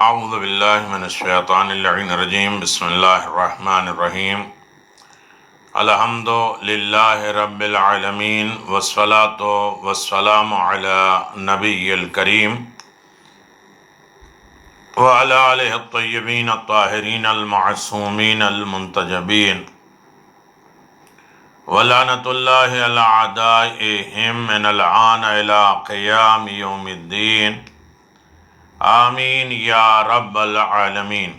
اعوذ باللہ من الشیطان اللعین الرجیم بسم اللہ الرحمن الرحیم الحمد للہ رب العالمین والصلاة والسلام علی نبی الکریم وعلی آلہ الطیبین الطاہرین المعصومین المنتجبین ولعنۃ اللہ علی اعدائہم من الآن الی قیام یوم الدین آمین یا رب العالمین۔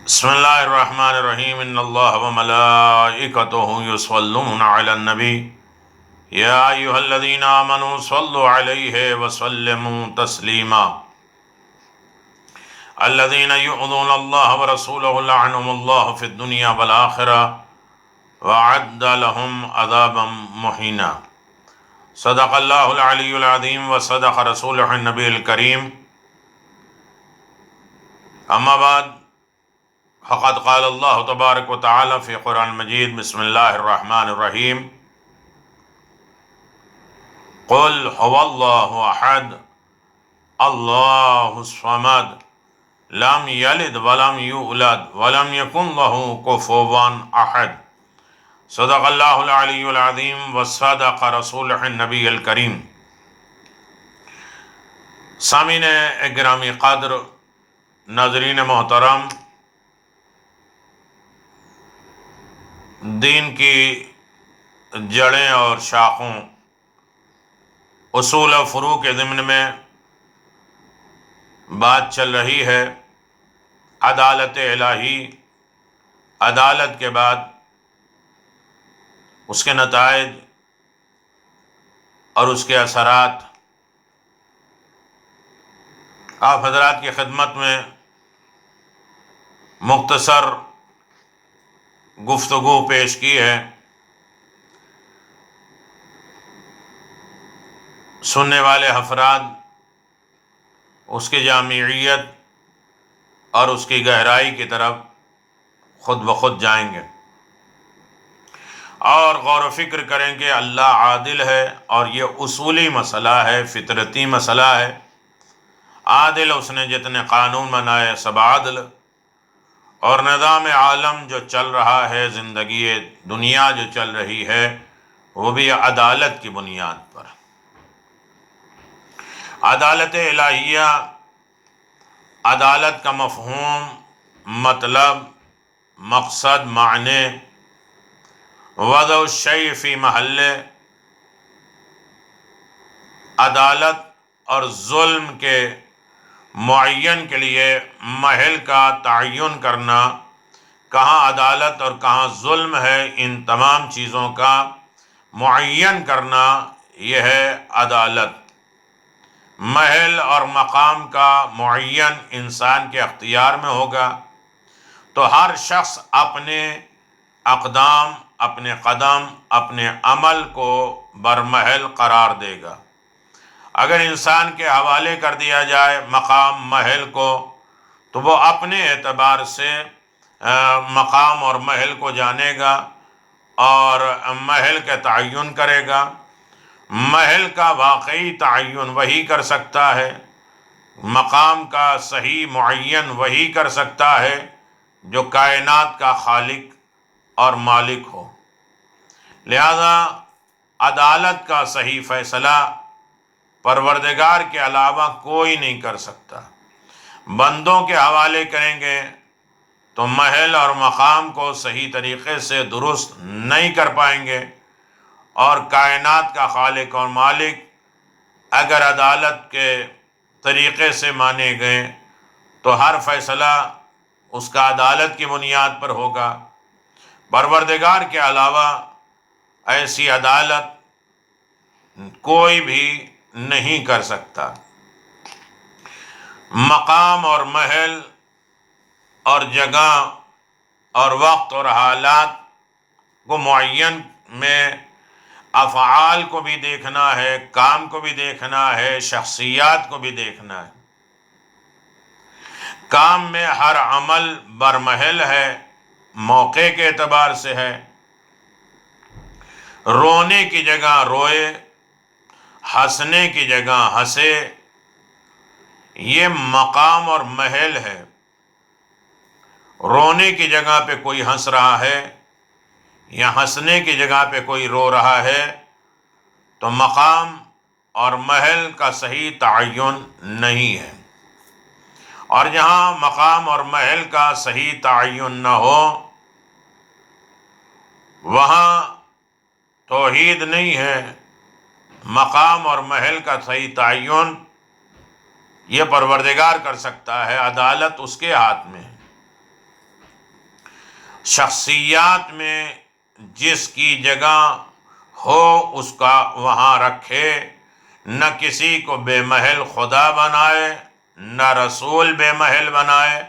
بسم اللہ الرحمن الرحیم ان اللہ وملائکتہ یصلون علی النبی یا ایہا الذین آمنوا صلوا علیہ وسلموا تسلیما الذین یؤذون اللہ ورسولہ لعنهم اللہ فی الدنیا والآخرہ وأعد لهم عذابا مہینا۔ صدق اللہ العلی العظیم وصدق رسولہ النبی الکریم۔ اما بعد فقد قال اللہ تبارک و تعالی فی قرآن مجید بسم اللہ الرحمن الرحیم قل هو اللہ احد اللہ الصمد لم یلد ولم یولد ولم یکن له کفوا احد۔ صدق اللہ العلی العظیم وصدق رسولہ النبی الکریم۔ سامعین گرامی قدر، ناظرین محترم، دین کی جڑیں اور شاخوں، اصول و فروع کے ضمن میں بات چل رہی ہے عدالت الہی، عدالت کے بعد اس کے نتائج اور اس کے اثرات۔ آپ حضرات کی خدمت میں مختصر گفتگو پیش کی ہے۔ سننے والے افراد اس کی جامعیت اور اس کی گہرائی کی طرف خود بخود جائیں گے اور غور و فکر کریں کہ اللہ عادل ہے اور یہ اصولی مسئلہ ہے، فطرتی مسئلہ ہے۔ عادل اس نے جتنے قانون بنائے سب عادل، اور نظام عالم جو چل رہا ہے، زندگی دنیا جو چل رہی ہے، وہ بھی عدالت کی بنیاد پر۔ عدالت الہیہ، عدالت کا مفہوم، مطلب، مقصد، معنی، وضع الشیء فی محلہ، عدالت اور ظلم کے معین کے لیے محل کا تعین کرنا، کہاں عدالت اور کہاں ظلم ہے، ان تمام چیزوں کا معین کرنا، یہ ہے عدالت۔ محل اور مقام کا معین انسان کے اختیار میں ہوگا تو ہر شخص اپنے اقدام، اپنے قدم، اپنے عمل کو برمحل قرار دے گا۔ اگر انسان کے حوالے کر دیا جائے مقام، محل کو، تو وہ اپنے اعتبار سے مقام اور محل کو جانے گا اور محل کا تعین کرے گا۔ محل کا واقعی تعین وہی کر سکتا ہے، مقام کا صحیح معین وہی کر سکتا ہے جو کائنات کا خالق اور مالک ہو۔ لہذا عدالت کا صحیح فیصلہ پروردگار کے علاوہ کوئی نہیں کر سکتا۔ بندوں کے حوالے کریں گے تو محل اور مقام کو صحیح طریقے سے درست نہیں کر پائیں گے، اور کائنات کا خالق اور مالک اگر عدالت کے طریقے سے مانے گئے تو ہر فیصلہ اس کا عدالت کی بنیاد پر ہوگا۔ پروردگار کے علاوہ ایسی عدالت کوئی بھی نہیں کر سکتا۔ مقام اور محل اور جگہ اور وقت اور حالات کو معین میں افعال کو بھی دیکھنا ہے، کام کو بھی دیکھنا ہے، شخصیات کو بھی دیکھنا ہے۔ کام میں ہر عمل برمحل ہے، موقع کے اعتبار سے ہے۔ رونے کی جگہ روئے، ہنسنے کی جگہ ہنسے، یہ مقام اور محل ہے۔ رونے کی جگہ پہ کوئی ہنس رہا ہے یا ہنسنے کی جگہ پہ کوئی رو رہا ہے تو مقام اور محل کا صحیح تعین نہیں ہے، اور جہاں مقام اور محل کا صحیح تعین نہ ہو وہاں توحید نہیں ہے۔ مقام اور محل کا صحیح تعین یہ پروردگار کر سکتا ہے، عدالت اس کے ہاتھ میں ہے۔ شخصیات میں جس کی جگہ ہو اس کا وہاں رکھے، نہ کسی کو بے محل خدا بنائے، نہ رسول بے محل بنائے،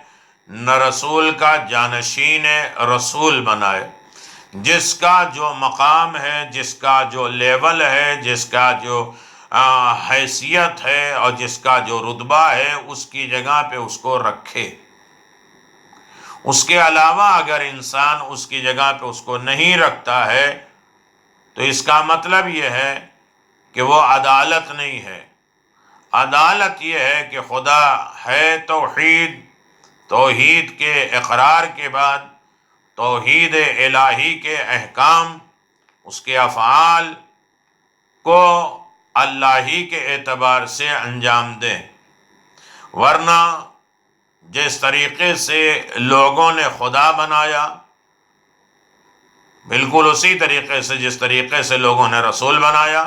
نہ رسول کا جانشین رسول بنائے۔ جس کا جو مقام ہے، جس کا جو لیول ہے، جس کا جو حیثیت ہے اور جس کا جو رتبہ ہے اس کی جگہ پہ اس کو رکھے۔ اس کے علاوہ اگر انسان اس کی جگہ پہ اس کو نہیں رکھتا ہے تو اس کا مطلب یہ ہے کہ وہ عدالت نہیں ہے۔ عدالت یہ ہے کہ خدا ہے توحید، توحید کے اقرار کے بعد توحید الہی کے احکام، اس کے افعال کو اللہ ہی کے اعتبار سے انجام دیں، ورنہ جس طریقے سے لوگوں نے خدا بنایا بالکل اسی طریقے سے جس طریقے سے لوگوں نے رسول بنایا،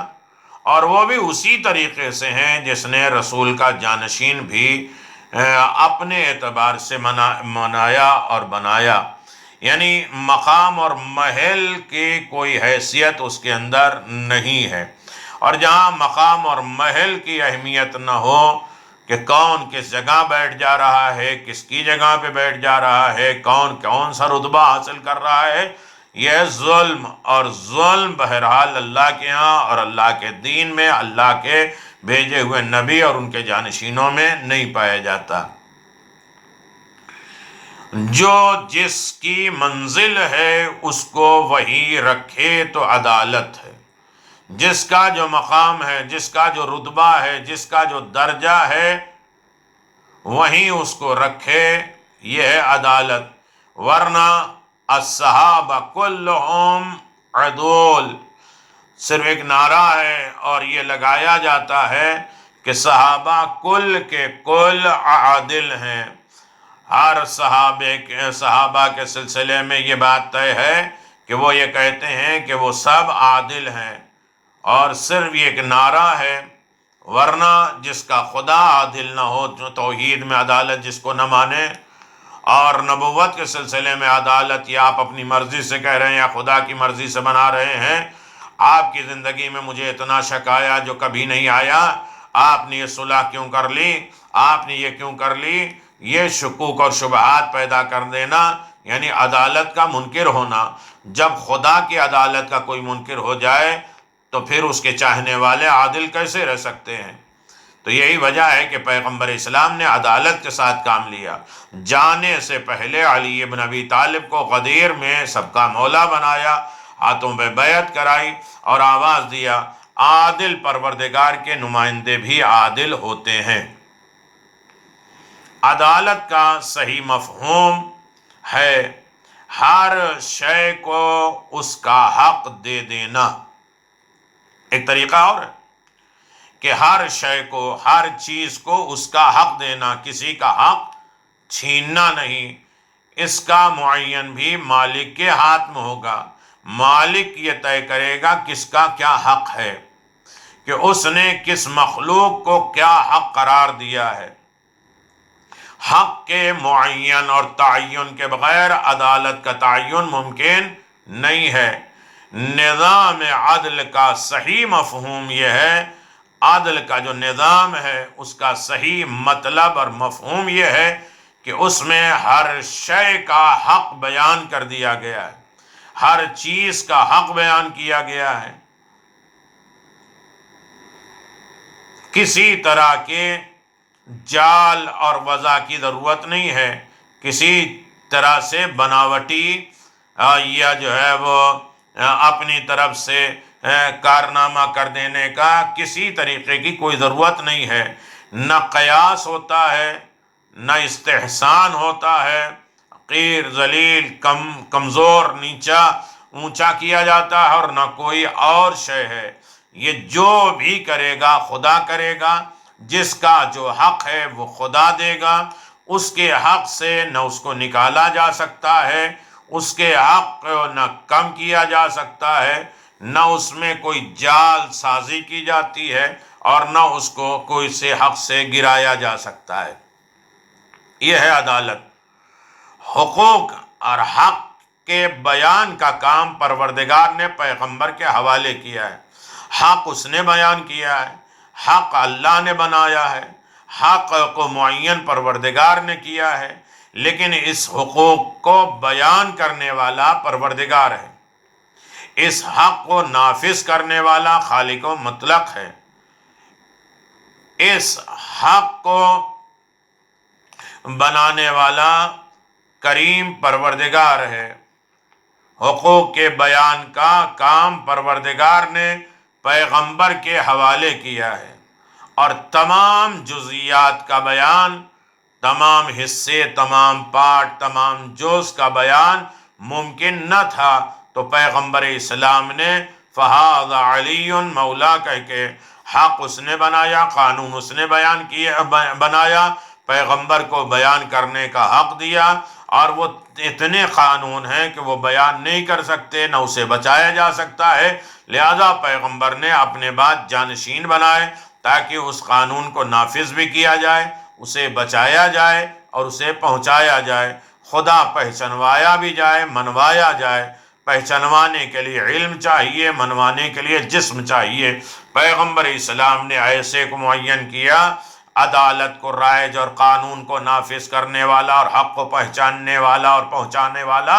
اور وہ بھی اسی طریقے سے ہیں جس نے رسول کا جانشین بھی اپنے اعتبار سے منایا اور بنایا۔ یعنی مقام اور محل کی کوئی حیثیت اس کے اندر نہیں ہے، اور جہاں مقام اور محل کی اہمیت نہ ہو کہ کون کس جگہ بیٹھ جا رہا ہے، کس کی جگہ پہ بیٹھ جا رہا ہے، کون سا رتبہ حاصل کر رہا ہے، یہ ظلم، اور ظلم بہرحال اللہ کے ہاں اور اللہ کے دین میں، اللہ کے بھیجے ہوئے نبی اور ان کے جانشینوں میں نہیں پایا جاتا۔ جو جس کی منزل ہے اس کو وہی رکھے تو عدالت ہے۔ جس کا جو مقام ہے، جس کا جو رتبہ ہے، جس کا جو درجہ ہے وہیں اس کو رکھے، یہ ہے عدالت۔ ورنہ الصحابہ کلہم عدول صرف ایک نعرہ ہے اور یہ لگایا جاتا ہے کہ صحابہ کل کے کل عادل ہیں۔ ہر صحابہ کے سلسلے میں یہ بات طے ہے کہ وہ یہ کہتے ہیں کہ وہ سب عادل ہیں، اور صرف یہ ایک نعرہ ہے، ورنہ جس کا خدا عادل نہ ہو، جو توحید میں عدالت جس کو نہ مانے اور نبوت کے سلسلے میں عدالت یا آپ اپنی مرضی سے کہہ رہے ہیں یا خدا کی مرضی سے بنا رہے ہیں، آپ کی زندگی میں مجھے اتنا شک آیا جو کبھی نہیں آیا، آپ نے یہ صلح کیوں کر لی، آپ نے یہ کیوں کر لی، یہ شکوک اور شبہات پیدا کر دینا یعنی عدالت کا منکر ہونا۔ جب خدا کی عدالت کا کوئی منکر ہو جائے تو پھر اس کے چاہنے والے عادل کیسے رہ سکتے ہیں؟ تو یہی وجہ ہے کہ پیغمبر اسلام نے عدالت کے ساتھ کام لیا۔ جانے سے پہلے علی بن ابی طالب کو غدیر میں سب کا مولا بنایا، ہاتھوں پہ بیعت کرائی اور آواز دیا عادل پروردگار کے نمائندے بھی عادل ہوتے ہیں۔ عدالت کا صحیح مفہوم ہے ہر شے کو اس کا حق دے دینا۔ ایک طریقہ اور ہے کہ ہر شے کو، ہر چیز کو اس کا حق دینا، کسی کا حق چھیننا نہیں۔ اس کا معین بھی مالک کے ہاتھ میں ہوگا۔ مالک یہ طے کرے گا کس کا کیا حق ہے، کہ اس نے کس مخلوق کو کیا حق قرار دیا ہے۔ حق کے معین اور تعین کے بغیر عدالت کا تعین ممکن نہیں ہے۔ نظام عدل کا صحیح مفہوم یہ ہے، عدل کا جو نظام ہے اس کا صحیح مطلب اور مفہوم یہ ہے کہ اس میں ہر شے کا حق بیان کر دیا گیا ہے، ہر چیز کا حق بیان کیا گیا ہے۔ کسی طرح کے جال اور وضع کی ضرورت نہیں ہے، کسی طرح سے بناوٹی یا جو ہے وہ اپنی طرف سے کارنامہ کر دینے کا کسی طریقے کی کوئی ضرورت نہیں ہے۔ نہ قیاس ہوتا ہے، نہ استحسان ہوتا ہے، حقیر، ذلیل، کمزور، نیچا، اونچا کیا جاتا ہے، اور نہ کوئی اور شے ہے۔ یہ جو بھی کرے گا خدا کرے گا، جس کا جو حق ہے وہ خدا دے گا، اس کے حق سے نہ اس کو نکالا جا سکتا ہے، اس کے حق کو نہ کم کیا جا سکتا ہے، نہ اس میں کوئی جال سازی کی جاتی ہے، اور نہ اس کو کوئی سے حق سے گرایا جا سکتا ہے۔ یہ ہے عدالت۔ حقوق اور حق کے بیان کا کام پروردگار نے پیغمبر کے حوالے کیا ہے۔ حق اس نے بیان کیا ہے، حق اللہ نے بنایا ہے، حق کو معین پروردگار نے کیا ہے، لیکن اس حقوق کو بیان کرنے والا پروردگار ہے، اس حق کو نافذ کرنے والا خالق و مطلق ہے، اس حق کو بنانے والا کریم پروردگار ہے۔ حقوق کے بیان کا کام پروردگار نے پیغمبر کے حوالے کیا ہے، اور تمام جزئیات کا بیان، تمام حصے، تمام پارٹ، تمام جز کا بیان ممکن نہ تھا، تو پیغمبر اسلام نے فَهَذَا عَلِيٌّ مولا کہہ کے حق اس نے بنایا، قانون اس نے بنایا، پیغمبر کو بیان کرنے کا حق دیا، اور وہ اتنے قانون ہیں کہ وہ بیان نہیں کر سکتے، نہ اسے بچایا جا سکتا ہے، لہذا پیغمبر نے اپنے بعد جانشین بنائے تاکہ اس قانون کو نافذ بھی کیا جائے، اسے بچایا جائے اور اسے پہنچایا جائے، خدا پہچنوایا بھی جائے، منوایا جائے۔ پہچنوانے کے لیے علم چاہیے، منوانے کے لیے جسم چاہیے۔ پیغمبر اسلام نے ایسے کو معین کیا، عدالت کو رائج اور قانون کو نافذ کرنے والا اور حق کو پہچاننے والا اور پہنچانے والا،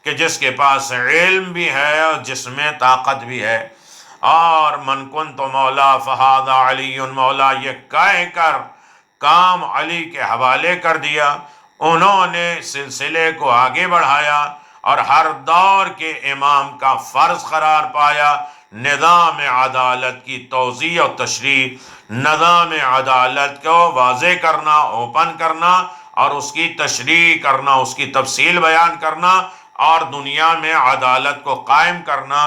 کہ جس کے پاس علم بھی ہے اور جس میں طاقت بھی ہے۔ اور من کنت مولا فہذا علی مولا، یہ کہہ کر کام علی کے حوالے کر دیا۔ انہوں نے سلسلے کو آگے بڑھایا اور ہر دور کے امام کا فرض قرار پایا نظام عدالت کی توضیح و تشریح، نظام عدالت کو واضح کرنا، اوپن کرنا، اور اس کی تشریح کرنا، اس کی تفصیل بیان کرنا، اور دنیا میں عدالت کو قائم کرنا،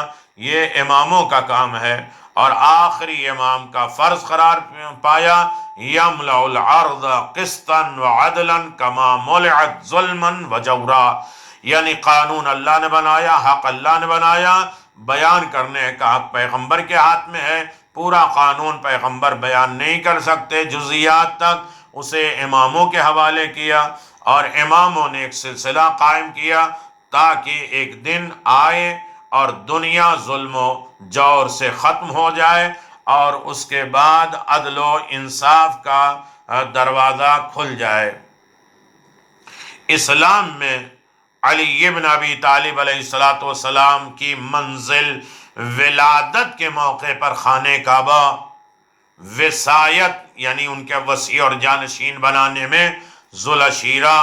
یہ اماموں کا کام ہے۔ اور آخری امام کا فرض قرار پایا یملأ الارض قسطا وعدلا کما ملعت ظلما وجورا، یعنی قانون اللہ نے بنایا، حق اللہ نے بنایا، بیان کرنے کا حق پیغمبر کے ہاتھ میں ہے۔ پورا قانون پیغمبر بیان نہیں کر سکتے جزئیات تک، اسے اماموں کے حوالے کیا، اور اماموں نے ایک سلسلہ قائم کیا تاکہ ایک دن آئے اور دنیا ظلم و جور سے ختم ہو جائے، اور اس کے بعد عدل و انصاف کا دروازہ کھل جائے۔ اسلام میں علی ابن ابی طالب علیہ السلام کی منزل ولادت کے موقع پر خانہ کعبہ وصایت یعنی ان کے وصی اور جانشین بنانے میں، ذوالعشیرہ،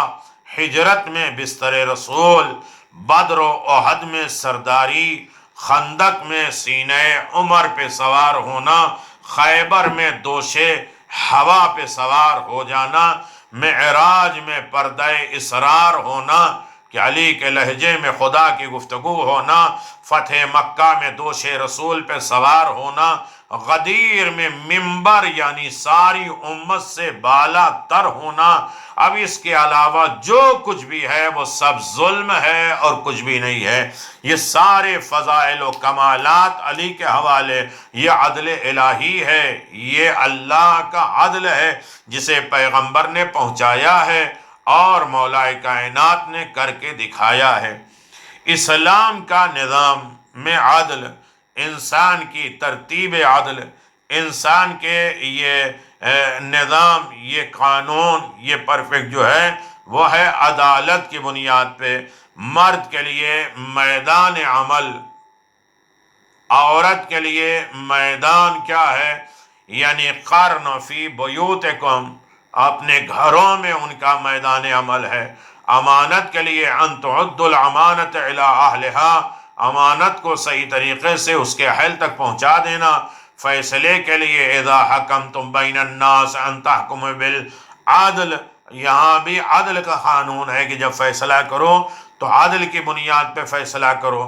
ہجرت میں بستر رسول، بدر و احد میں سرداری، خندق میں سینہ عمر پہ سوار ہونا، خیبر میں دوشے ہوا پہ سوار ہو جانا، معراج میں پردہ اسرار ہونا کہ علی کے لہجے میں خدا کی گفتگو ہونا، فتح مکہ میں دوش رسول پہ سوار ہونا، غدیر میں منبر یعنی ساری امت سے بالا تر ہونا۔ اب اس کے علاوہ جو کچھ بھی ہے وہ سب ظلم ہے اور کچھ بھی نہیں ہے۔ یہ سارے فضائل و کمالات علی کے حوالے، یہ عدل الہی ہے، یہ اللہ کا عدل ہے جسے پیغمبر نے پہنچایا ہے اور مولا کائنات نے کر کے دکھایا ہے۔ اسلام کا نظام میں عدل، انسان کی ترتیب عدل، انسان کے یہ نظام، یہ قانون، یہ پرفیکٹ جو ہے وہ ہے عدالت کی بنیاد پہ۔ مرد کے لیے میدان عمل، عورت کے لیے میدان کیا ہے؟ یعنی قرن فی بیوتکم، اپنے گھروں میں ان کا میدان عمل ہے۔ امانت کے لیے ان تعد الامانۃ الی اہلھا، امانت کو صحیح طریقے سے اس کے اہل تک پہنچا دینا۔ فیصلے کے لیے اذا حکمتم بین الناس ان تحکموا بالعدل، یہاں بھی عدل کا قانون ہے کہ جب فیصلہ کرو تو عدل کی بنیاد پہ فیصلہ کرو۔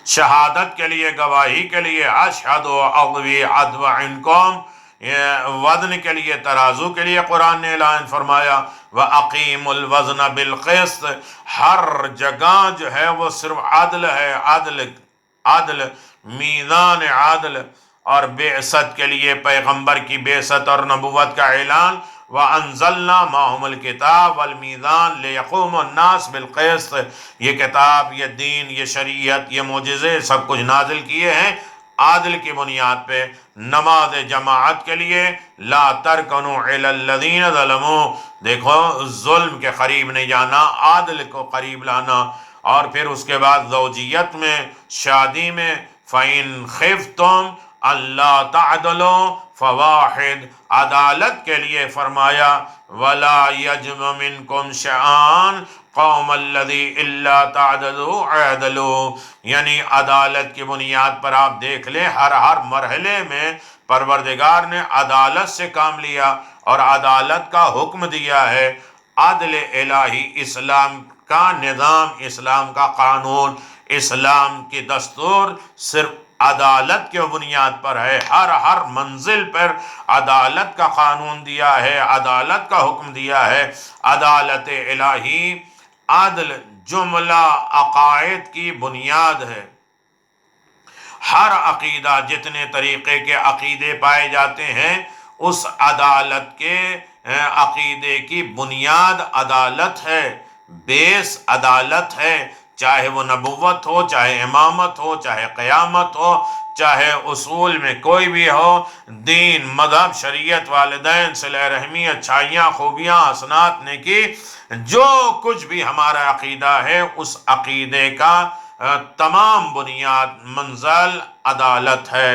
شہادت کے لیے، گواہی کے لیے اشہد و اغوی عدو عنکم، وزن کے لیے، ترازو کے لیے قرآن نے اعلان فرمایا وَأَقِيمُوا الْوَزْنَ بِالْقِسْطِ، ہر جگہ جو ہے وہ صرف عدل ہے، عدل، میزان عدل۔ اور بعثت کے لیے پیغمبر کی بعثت اور نبوت کا اعلان وَأَنزَلْنَا مَعَهُمُ الْكِتَابَ وَالْمِيزَانَ لِيَقُومَ النَّاسُ بِالْقِسْطِ، یہ کتاب، یہ دین، یہ شریعت، یہ معجزے سب کچھ نازل کیے ہیں عادل کی بنیاد پہ۔ نماز جماعت کے لیے لا ترکنوا الی الذین ظلموا، دیکھو ظلم کے قریب نہیں جانا، عادل کو قریب لانا۔ اور پھر اس کے بعد زوجیت میں، شادی میں فَإِنْ خِفْتُمْ اللہ تعدلوا فواحد، عدالت کے لیے فرمایا وَلَا يَجْمَ مِنْكُمْ شَآنُ قَوْمَ الَّذِي إِلَّا تَعْدَلُوا اعْدَلُوا، یعنی عدالت کی بنیاد پر آپ دیکھ لیں ہر مرحلے میں پروردگار نے عدالت سے کام لیا اور عدالت کا حکم دیا ہے۔ عدل الہی، اسلام کا نظام، اسلام کا قانون، اسلام کی دستور صرف عدالت کے بنیاد پر ہے۔ ہر منزل پر عدالت کا قانون دیا ہے، عدالت کا حکم دیا ہے۔ عدالت الہی، عدل جملہ عقائد کی بنیاد ہے۔ ہر عقیدہ، جتنے طریقے کے عقیدے پائے جاتے ہیں، اس عدالت کے عقیدے کی بنیاد عدالت ہے، بیس عدالت ہے، چاہے وہ نبوت ہو، چاہے امامت ہو، چاہے قیامت ہو، چاہے اصول میں کوئی بھی ہو، دین، مذہب، شریعت، والدین، صلہ رحمی، اچھائیاں، خوبیاں، حسنات، نیکی، جو کچھ بھی ہمارا عقیدہ ہے، اس عقیدے کا تمام بنیاد منزل عدالت ہے۔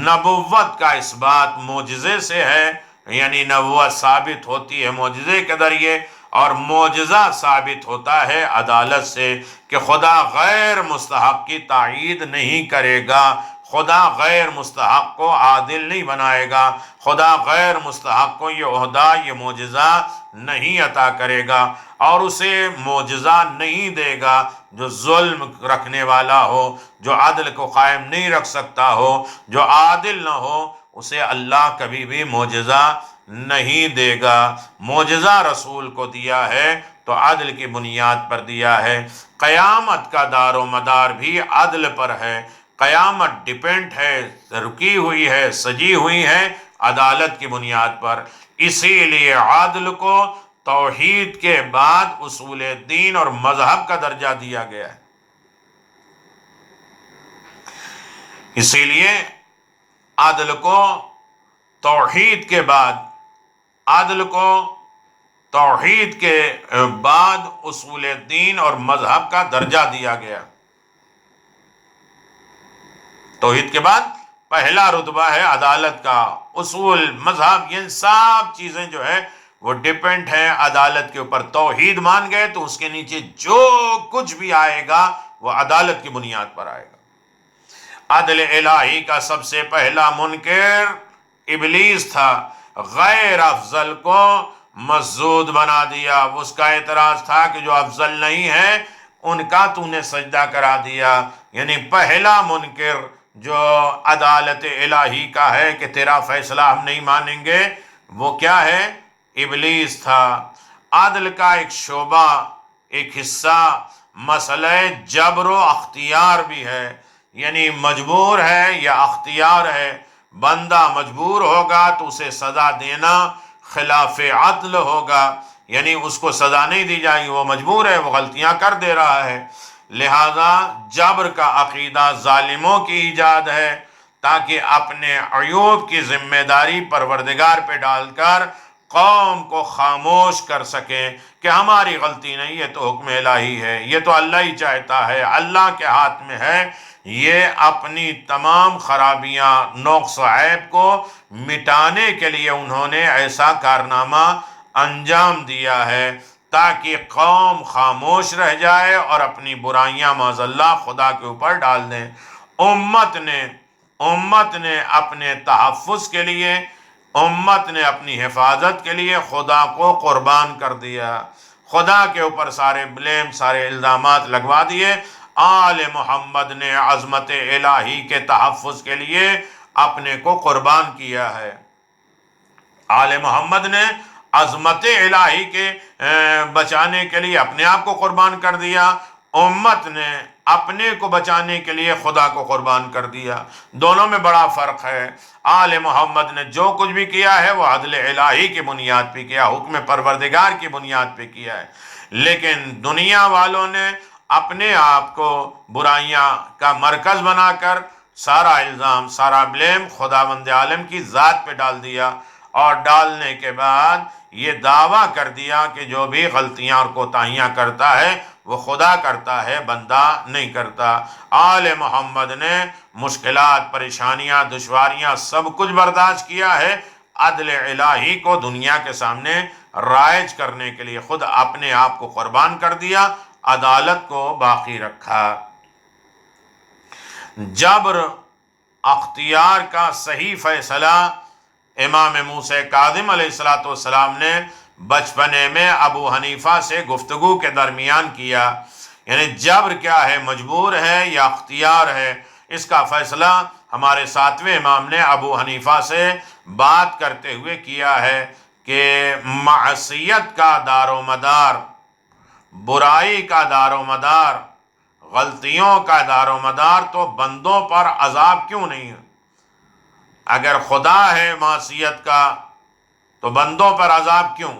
نبوت کا اس بات معجزے سے ہے، یعنی نبوت ثابت ہوتی ہے معجزے کے ذریعے، اور معجزہ ثابت ہوتا ہے عدالت سے کہ خدا غیر مستحق کی تائید نہیں کرے گا، خدا غیر مستحق کو عادل نہیں بنائے گا، خدا غیر مستحق کو یہ عہدہ، یہ معجزہ نہیں عطا کرے گا، اور اسے معجزہ نہیں دے گا جو ظلم رکھنے والا ہو، جو عدل کو قائم نہیں رکھ سکتا ہو، جو عادل نہ ہو، اسے اللہ کبھی بھی معجزہ نہیں دے گا۔ معجزہ رسول کو دیا ہے تو عدل کی بنیاد پر دیا ہے۔ قیامت کا دار و مدار بھی عدل پر ہے، قیامت ڈیپینڈ ہے، رکی ہوئی ہے، سجی ہوئی ہے عدالت کی بنیاد پر۔ اسی لیے عدل کو توحید کے بعد اصول دین اور مذہب کا درجہ دیا گیا ہے۔ اسی لیے عدل کو توحید کے بعد، عدل کو توحید کے بعد اصول دین اور مذہب کا درجہ دیا گیا۔ توحید کے بعد پہلا رتبہ ہے عدالت کا، اصول، مذہب، یہ سب چیزیں جو ہے وہ ڈیپینڈ ہیں عدالت کے اوپر۔ توحید مان گئے تو اس کے نیچے جو کچھ بھی آئے گا وہ عدالت کی بنیاد پر آئے گا۔ عدل الہی کا سب سے پہلا منکر ابلیس تھا، غیر افضل کو مسجود بنا دیا۔ اس کا اعتراض تھا کہ جو افضل نہیں ہے ان کا تو نے سجدہ کرا دیا، یعنی پہلا منکر جو عدالت الہی کا ہے کہ تیرا فیصلہ ہم نہیں مانیں گے، وہ کیا ہے؟ ابلیس تھا۔ عدل کا ایک شعبہ، ایک حصہ مسئلہ جبر و اختیار بھی ہے، یعنی مجبور ہے یا اختیار ہے۔ بندہ مجبور ہوگا تو اسے سزا دینا خلاف عدل ہوگا، یعنی اس کو سزا نہیں دی جائے گی، وہ مجبور ہے، وہ غلطیاں کر دے رہا ہے۔ لہذا جبر کا عقیدہ ظالموں کی ایجاد ہے تاکہ اپنے عیوب کی ذمہ داری پروردگار پہ ڈال کر قوم کو خاموش کر سکیں کہ ہماری غلطی نہیں، یہ تو حکم الہی ہے، یہ تو اللہ ہی چاہتا ہے، اللہ کے ہاتھ میں ہے۔ یہ اپنی تمام خرابیاں، نقص و عیب کو مٹانے کے لیے انہوں نے ایسا کارنامہ انجام دیا ہے تاکہ قوم خاموش رہ جائے اور اپنی برائیاں معاذ اللہ خدا کے اوپر ڈال دیں۔ امت نے اپنے تحفظ کے لیے، امت نے اپنی حفاظت کے لیے خدا کو قربان کر دیا، خدا کے اوپر سارے بلیم، سارے الزامات لگوا دیے۔ آل محمد نے عظمت الہی کے تحفظ کے لیے اپنے کو قربان کیا ہے۔ آل محمد نے عظمت الہی کے بچانے کے لیے اپنے آپ کو قربان کر دیا، امت نے اپنے کو بچانے کے لیے خدا کو قربان کر دیا۔ دونوں میں بڑا فرق ہے۔ آل محمد نے جو کچھ بھی کیا ہے وہ عدل الہی کی بنیاد پہ کیا، حکم پروردگار کی بنیاد پہ کیا ہے، لیکن دنیا والوں نے اپنے آپ کو برائیاں کا مرکز بنا کر سارا الزام، سارا بلیم خداوند عالم کی ذات پہ ڈال دیا، اور ڈالنے کے بعد یہ دعویٰ کر دیا کہ جو بھی غلطیاں اور کوتاہیاں کرتا ہے وہ خدا کرتا ہے، بندہ نہیں کرتا۔ آل محمد نے مشکلات، پریشانیاں، دشواریاں سب کچھ برداشت کیا ہے، عدل الہی کو دنیا کے سامنے رائج کرنے کے لیے خود اپنے آپ کو قربان کر دیا، عدالت کو باقی رکھا۔ جبر اختیار کا صحیح فیصلہ امام موسیٰ کاظم علیہ السلام نے بچپنے میں ابو حنیفہ سے گفتگو کے درمیان کیا، یعنی جبر کیا ہے، مجبور ہے یا اختیار ہے، اس کا فیصلہ ہمارے ساتویں امام نے ابو حنیفہ سے بات کرتے ہوئے کیا ہے کہ معصیت کا دار و مدار، برائی کا دار و مدار، غلطیوں کا دار و مدار تو بندوں پر عذاب کیوں نہیں ہے؟ اگر خدا ہے معصیت کا تو بندوں پر عذاب کیوں؟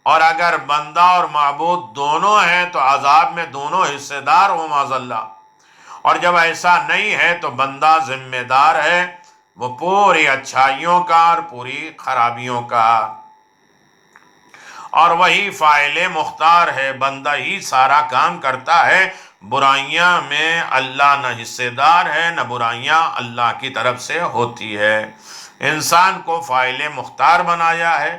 اور اگر بندہ اور معبود دونوں ہیں تو عذاب میں دونوں حصے دار ہوں معاذ اللہ۔ اور جب ایسا نہیں ہے تو بندہ ذمہ دار ہے، وہ پوری اچھائیوں کا اور پوری خرابیوں کا، اور وہی فاعل مختار ہے، بندہ ہی سارا کام کرتا ہے۔ برائیاں میں اللہ نہ حصے دار ہے، نہ برائیاں اللہ کی طرف سے ہوتی ہے، انسان کو فاعل مختار بنایا ہے۔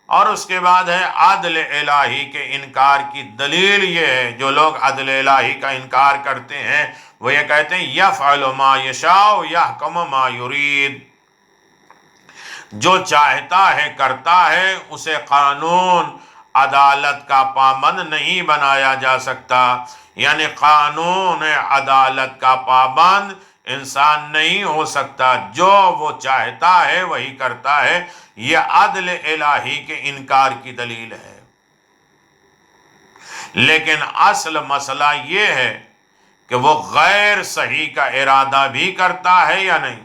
اور اس کے بعد ہے عدل الہی کے انکار کی دلیل یہ ہے، جو لوگ عدل الہی کا انکار کرتے ہیں وہ یہ کہتے ہیں یفعل ما یشاء یحکم ما یرید، جو چاہتا ہے کرتا ہے، اسے قانون عدالت کا پابند نہیں بنایا جا سکتا، یعنی قانون عدالت کا پابند انسان نہیں ہو سکتا، جو وہ چاہتا ہے وہی کرتا ہے۔ یہ عدل الہی کے انکار کی دلیل ہے۔ لیکن اصل مسئلہ یہ ہے کہ وہ غیر صحیح کا ارادہ بھی کرتا ہے یا نہیں۔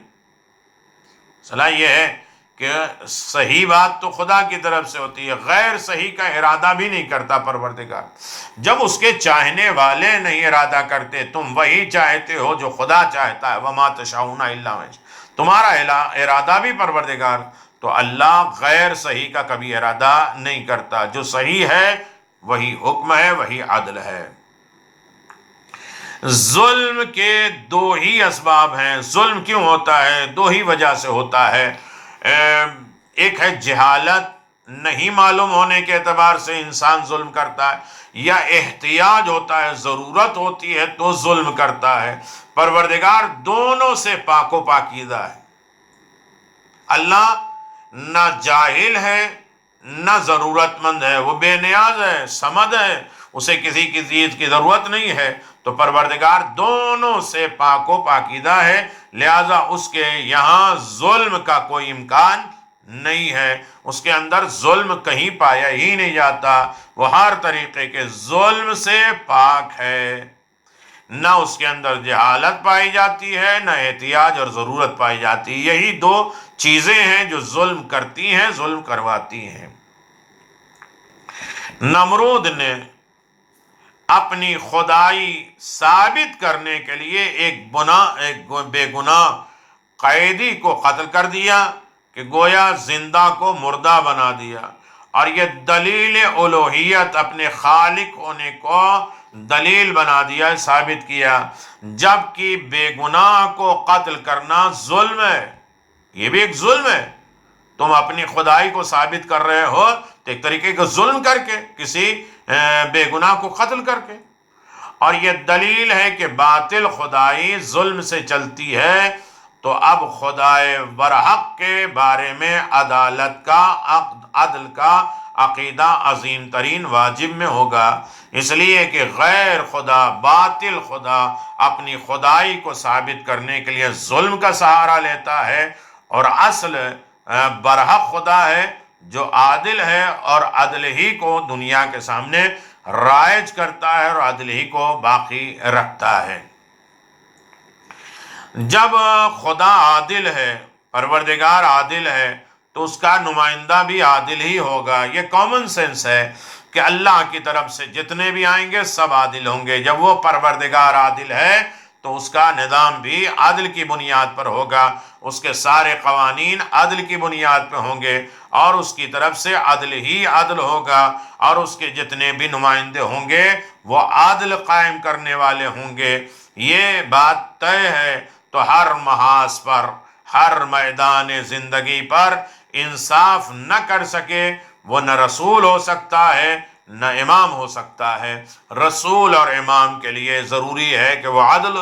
مسئلہ یہ ہے کہ صحیح بات تو خدا کی طرف سے ہوتی ہے، غیر صحیح کا ارادہ بھی نہیں کرتا پروردگار۔ جب اس کے چاہنے والے نہیں ارادہ کرتے، تم وہی چاہتے ہو جو خدا چاہتا ہے، وَمَا تَشَاءُونَ إِلَّا أَن يَشَاءَ، تمہارا ارادہ بھی پروردگار، تو اللہ غیر صحیح کا کبھی ارادہ نہیں کرتا، جو صحیح ہے وہی حکم ہے، وہی عدل ہے۔ ظلم کے دو ہی اسباب ہیں۔ ظلم کیوں ہوتا ہے؟ دو ہی وجہ سے ہوتا ہے۔ ایک ہے جہالت، نہیں معلوم ہونے کے اعتبار سے انسان ظلم کرتا ہے، یا احتیاج ہوتا ہے، ضرورت ہوتی ہے تو ظلم کرتا ہے۔ پروردگار دونوں سے پاک و پاکیزہ ہے۔ اللہ نہ جاہل ہے نہ ضرورت مند ہے، وہ بے نیاز ہے، صمد ہے، اسے کسی کی چیز کی ضرورت نہیں ہے، تو پروردگار دونوں سے پاک و پاکیزہ ہے، لہذا اس کے یہاں ظلم کا کوئی امکان نہیں ہے، اس کے اندر ظلم کہیں پایا ہی نہیں جاتا، وہ ہر طریقے کے ظلم سے پاک ہے، نہ اس کے اندر جہالت پائی جاتی ہے نہ احتیاج اور ضرورت پائی جاتی ہے۔ یہی دو چیزیں ہیں جو ظلم کرتی ہیں، ظلم کرواتی ہیں۔ نمرود نے اپنی خدائی ثابت کرنے کے لیے ایک بے گناہ قیدی کو قتل کر دیا کہ گویا زندہ کو مردہ بنا دیا، اور یہ دلیل الوہیت، اپنے خالق ہونے کو دلیل بنا دیا، ثابت کیا، جبکہ بے گناہ کو قتل کرنا ظلم ہے، یہ بھی ایک ظلم ہے۔ تم اپنی خدائی کو ثابت کر رہے ہو تو ایک طریقے کا ظلم کر کے، کسی بے گناہ کو قتل کر کے، اور یہ دلیل ہے کہ باطل خدائی ظلم سے چلتی ہے، تو اب خدائے برحق کے بارے میں عدل کا عقیدہ عظیم ترین واجب میں ہوگا، اس لیے کہ غیر خدا، باطل خدا اپنی خدائی کو ثابت کرنے کے لیے ظلم کا سہارا لیتا ہے، اور اصل برحق خدا ہے جو عادل ہے اور عدل ہی کو دنیا کے سامنے رائج کرتا ہے اور عدل ہی کو باقی رکھتا ہے۔ جب خدا عادل ہے، پروردگار عادل ہے، تو اس کا نمائندہ بھی عادل ہی ہوگا۔ یہ کامن سینس ہے کہ اللہ کی طرف سے جتنے بھی آئیں گے سب عادل ہوں گے۔ جب وہ پروردگار عادل ہے تو اس کا نظام بھی عدل کی بنیاد پر ہوگا، اس کے سارے قوانین عدل کی بنیاد پہ ہوں گے، اور اس کی طرف سے عدل ہی عدل ہوگا، اور اس کے جتنے بھی نمائندے ہوں گے وہ عدل قائم کرنے والے ہوں گے۔ یہ بات طے ہے۔ تو ہر محاذ پر، ہر میدان زندگی پر انصاف نہ کر سکے وہ نہ رسول ہو سکتا ہے نہ امام ہو سکتا ہے۔ رسول اور امام کے لیے ضروری ہے کہ وہ عدل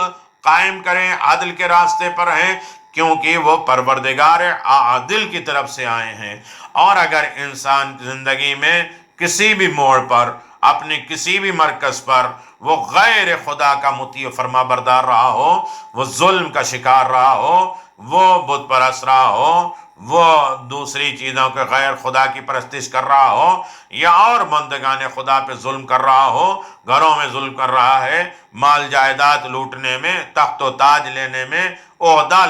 قائم کریں، عدل کے راستے پر ہیں، کیونکہ وہ پروردگار عادل کی طرف سے آئے ہیں۔ اور اگر انسان کی زندگی میں کسی بھی موڑ پر، اپنے کسی بھی مرکز پر وہ غیر خدا کا مطیع فرما بردار رہا ہو، وہ ظلم کا شکار رہا ہو، وہ بت پرست رہا ہو، وہ دوسری چیزوں کے غیر خدا کی پرستش کر رہا ہو، یا اور بندگان خدا پہ ظلم کر رہا ہو، گھروں میں ظلم کر رہا ہے، مال جائیداد لوٹنے میں، تخت و تاج لینے میں، عہدہ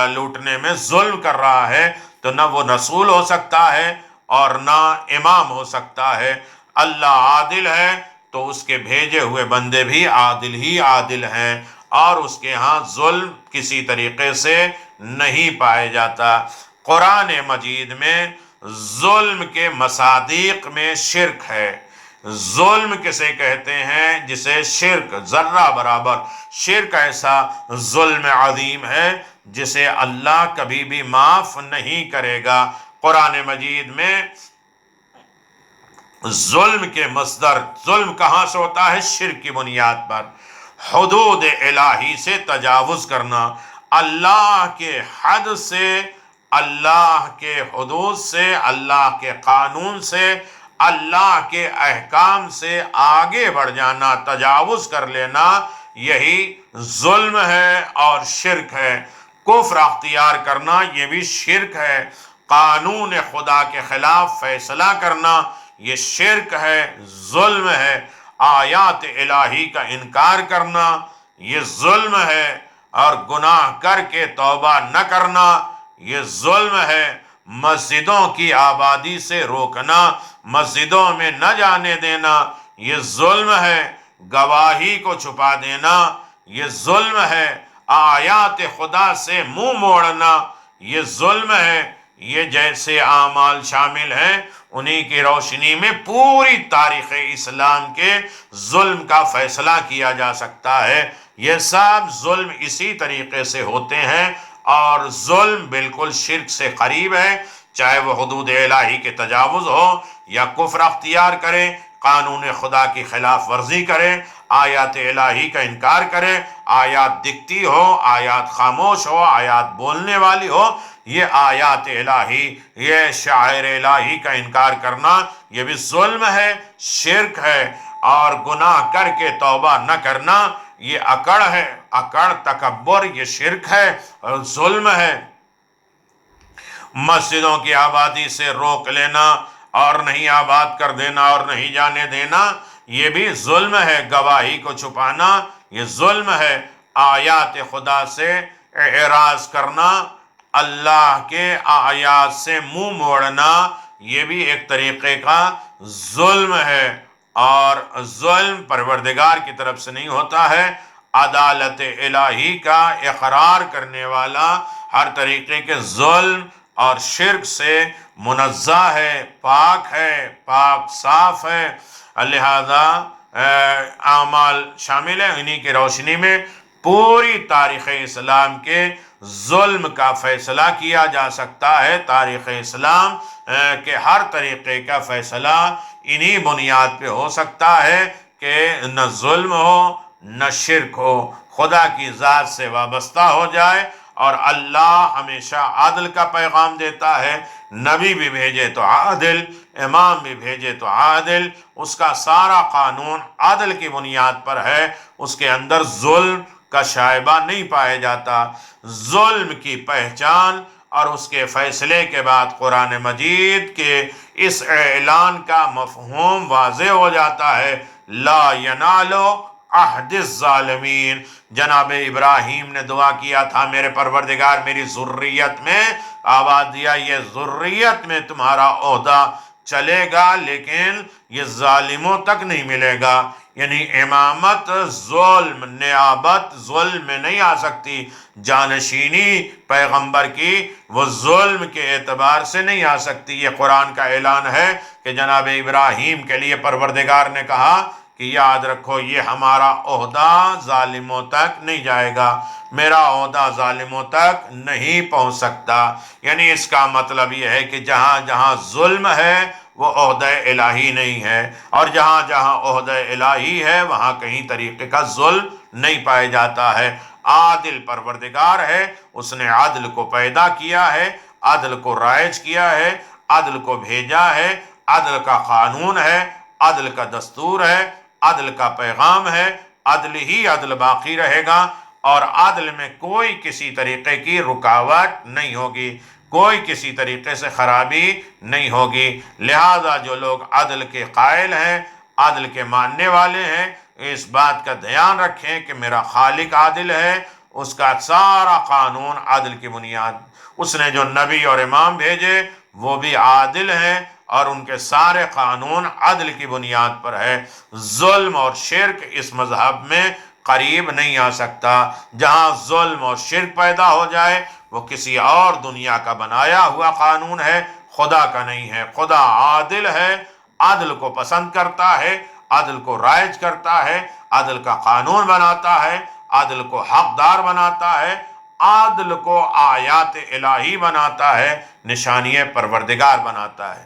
لوٹنے میں ظلم کر رہا ہے، تو نہ وہ رسول ہو سکتا ہے اور نہ امام ہو سکتا ہے۔ اللہ عادل ہے تو اس کے بھیجے ہوئے بندے بھی عادل ہی عادل ہیں، اور اس کے ہاں ظلم کسی طریقے سے نہیں پائے جاتا۔ قرآن مجید میں ظلم کے مصادیق میں شرک ہے۔ ظلم کسے کہتے ہیں؟ جسے شرک، ذرہ برابر شرک ایسا ظلم عظیم ہے جسے اللہ کبھی بھی معاف نہیں کرے گا۔ قرآن مجید میں ظلم کے مصدر، ظلم کہاں سے ہوتا ہے؟ شرک کی بنیاد پر، حدود الہی سے تجاوز کرنا، اللہ کے حد سے، اللہ کے حدود سے، اللہ کے قانون سے، اللہ کے احکام سے آگے بڑھ جانا، تجاوز کر لینا، یہی ظلم ہے اور شرک ہے۔ کفر اختیار کرنا یہ بھی شرک ہے۔ قانون خدا کے خلاف فیصلہ کرنا یہ شرک ہے، ظلم ہے۔ آیات الہی کا انکار کرنا یہ ظلم ہے، اور گناہ کر کے توبہ نہ کرنا یہ ظلم ہے۔ مسجدوں کی آبادی سے روکنا، مسجدوں میں نہ جانے دینا یہ ظلم ہے۔ گواہی کو چھپا دینا یہ ظلم ہے۔ آیات خدا سے منہ موڑنا یہ ظلم ہے۔ یہ جیسے اعمال شامل ہیں انہی کی روشنی میں پوری تاریخ اسلام کے ظلم کا فیصلہ کیا جا سکتا ہے۔ یہ سب ظلم اسی طریقے سے ہوتے ہیں، اور ظلم بالکل شرک سے قریب ہے، چاہے وہ حدود الہی کے تجاوز ہو یا کفر اختیار کرے، قانون خدا کی خلاف ورزی کرے، آیات الہی کا انکار کرے، آیات دکھتی ہو، آیات خاموش ہو، آیات بولنے والی ہو، یہ آیات الہی، یہ شعائر الہی کا انکار کرنا یہ بھی ظلم ہے، شرک ہے۔ اور گناہ کر کے توبہ نہ کرنا یہ اکڑ ہے، اکڑ، تکبر، یہ شرک ہے اور ظلم ہے۔ مسجدوں کی آبادی سے روک لینا اور نہیں آباد کر دینا اور نہیں جانے دینا یہ بھی ظلم ہے۔ گواہی کو چھپانا یہ ظلم ہے۔ آیات خدا سے اعراض کرنا، اللہ کے آیات سے منہ موڑنا یہ بھی ایک طریقے کا ظلم ہے، اور ظلم پروردگار کی طرف سے نہیں ہوتا ہے۔ عدالت الہی کا اقرار کرنے والا ہر طریقے کے ظلم اور شرک سے منزہ ہے، پاک ہے، پاک صاف ہے۔ لہذا اعمال شامل ہیں، انہی کی روشنی میں پوری تاریخ اسلام کے ظلم کا فیصلہ کیا جا سکتا ہے۔ تاریخ اسلام کے ہر طریقے کا فیصلہ انہی بنیاد پہ ہو سکتا ہے کہ نہ ظلم ہو، نہ شرک ہو، خدا کی ذات سے وابستہ ہو جائے۔ اور اللہ ہمیشہ عدل کا پیغام دیتا ہے، نبی بھی بھیجے تو عادل، امام بھی بھیجے تو عادل، اس کا سارا قانون عدل کی بنیاد پر ہے، اس کے اندر ظلم کا شائبہ نہیں پایا جاتا۔ ظلم کی پہچان اور اس کے فیصلے کے بعد قرآن مجید کے اس اعلان کا مفہوم واضح ہو جاتا ہے، لا ینالو عہد الظالمین۔ جناب ابراہیم نے دعا کیا تھا، میرے پروردگار میری ذریت میں آواز دیا، یہ ذریت میں تمہارا عہدہ چلے گا لیکن یہ ظالموں تک نہیں ملے گا۔ یعنی امامت ظلم، نیابت ظلم میں نہیں آ سکتی، جانشینی پیغمبر کی وہ ظلم کے اعتبار سے نہیں آ سکتی۔ یہ قرآن کا اعلان ہے کہ جناب ابراہیم کے لیے پروردگار نے کہا کہ یاد رکھو یہ ہمارا عہدہ ظالموں تک نہیں جائے گا، میرا عہدہ ظالموں تک نہیں پہنچ سکتا۔ یعنی اس کا مطلب یہ ہے کہ جہاں جہاں ظلم ہے وہ عہدہ الہی نہیں ہے، اور جہاں جہاں عہدہ الہی ہے وہاں کہیں طریقے کا ظلم نہیں پایا جاتا ہے۔ عادل پروردگار ہے، اس نے عدل کو پیدا کیا ہے، عدل کو رائج کیا ہے، عدل کو بھیجا ہے، عدل کا قانون ہے، عدل کا دستور ہے، عدل کا پیغام ہے، عدل ہی عدل باقی رہے گا، اور عدل میں کوئی کسی طریقے کی رکاوٹ نہیں ہوگی، کوئی کسی طریقے سے خرابی نہیں ہوگی۔ لہذا جو لوگ عدل کے قائل ہیں، عدل کے ماننے والے ہیں، اس بات کا دھیان رکھیں کہ میرا خالق عادل ہے، اس کا سارا قانون عدل کی بنیاد، اس نے جو نبی اور امام بھیجے وہ بھی عادل ہیں اور ان کے سارے قانون عدل کی بنیاد پر ہے۔ ظلم اور شرک اس مذہب میں قریب نہیں آ سکتا۔ جہاں ظلم اور شرک پیدا ہو جائے وہ کسی اور دنیا کا بنایا ہوا قانون ہے، خدا کا نہیں ہے۔ خدا عادل ہے، عدل کو پسند کرتا ہے، عدل کو رائج کرتا ہے، عدل کا قانون بناتا ہے، عدل کو حقدار بناتا ہے، عدل کو آیات الہی بناتا ہے، نشانی پروردگار بناتا ہے۔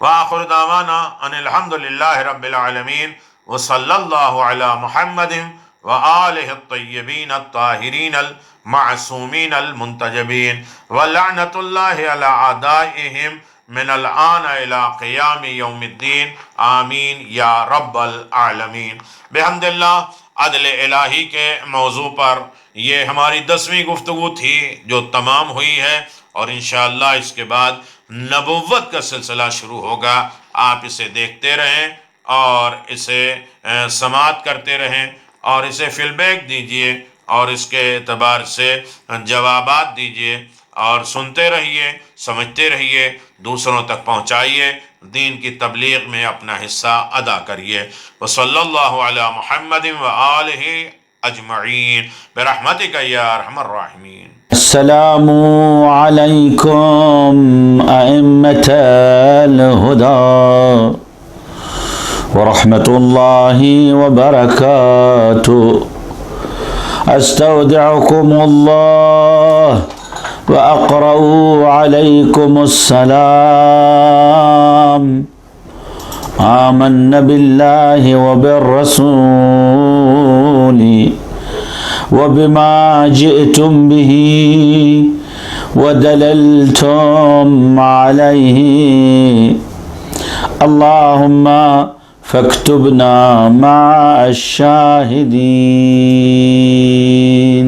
وآخر دعوانا ان الحمدللہ رب العالمین وصلی اللہ علی محمد وآلہ الطیبین الطاہرین المعصومین المنتجبین ولعنت اللہ علی اعدائہم من الآن الى قیام یوم الدین آمین یا رب العالمین۔ بحمد اللہ، عدل الہی کے موضوع پر یہ ہماری 10ویں گفتگو تھی جو تمام ہوئی ہے، اور انشاءاللہ اس کے بعد نبوت کا سلسلہ شروع ہوگا۔ آپ اسے دیکھتے رہیں اور اسے سماعت کرتے رہیں اور اسے فیڈ بیک دیجئے اور اس کے اعتبار سے جوابات دیجئے اور سنتے رہیے، سمجھتے رہیے، دوسروں تک پہنچائیے، دین کی تبلیغ میں اپنا حصہ ادا کریے۔ وصلی اللہ علی محمد وآلہ اجمعین برحمتک یا ارحم الراحمین۔ السلام علیکم ائمة الہدی ورحمۃ اللہ وبرکاتہ۔ استودعکم اللہ واقرأ علیکم السلام۔ آمنا باللہ وبالرسول وبما جئتم به ودللتم عليه اللهم فاكتبنا مع الشاهدين۔